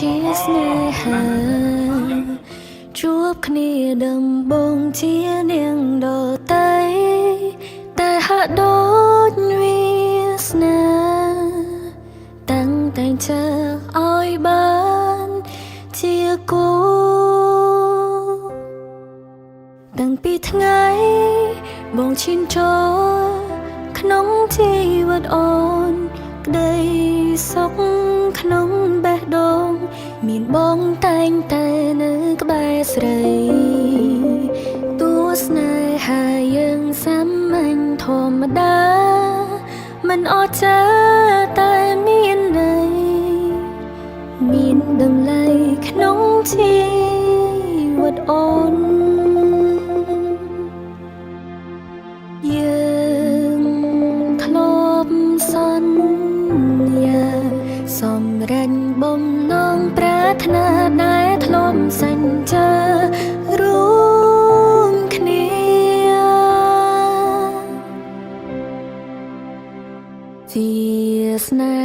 ជាស្នេហាជួបគ្នាដំបងជានាងដតៃតែហាក់ដូចវាសនាតាំងតែងchờឲ្យបានជាគូតាំងពីថ្ងៃបងឈានចូលក្នុងជីវិតអូនក្តីសុខក្នុងបេះដូងមានបងតែងតែនៅក្បែរស្រីតួស្នេហាយើងសាមញ្ញធម្មតាមិនអស្ចារ្យតែមានន័យមានតម្លៃក្នុងជីវិតអូនយើងធ្លាប់សន្យាសម្រេចបំណងប្រាថ្នាដែលធ្លាប់សញ្ចារួមគ្នាជាស្នេ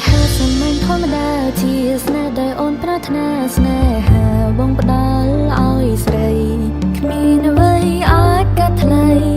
ហាសាមញ្ញធម្មតាជាស្នេហ៍ដែលអូនប្រាថ្នាស្នេហាបងផ្ដល់ឲ្យស្រីគ្មានអ្វីអាចកាត់ថ្លៃ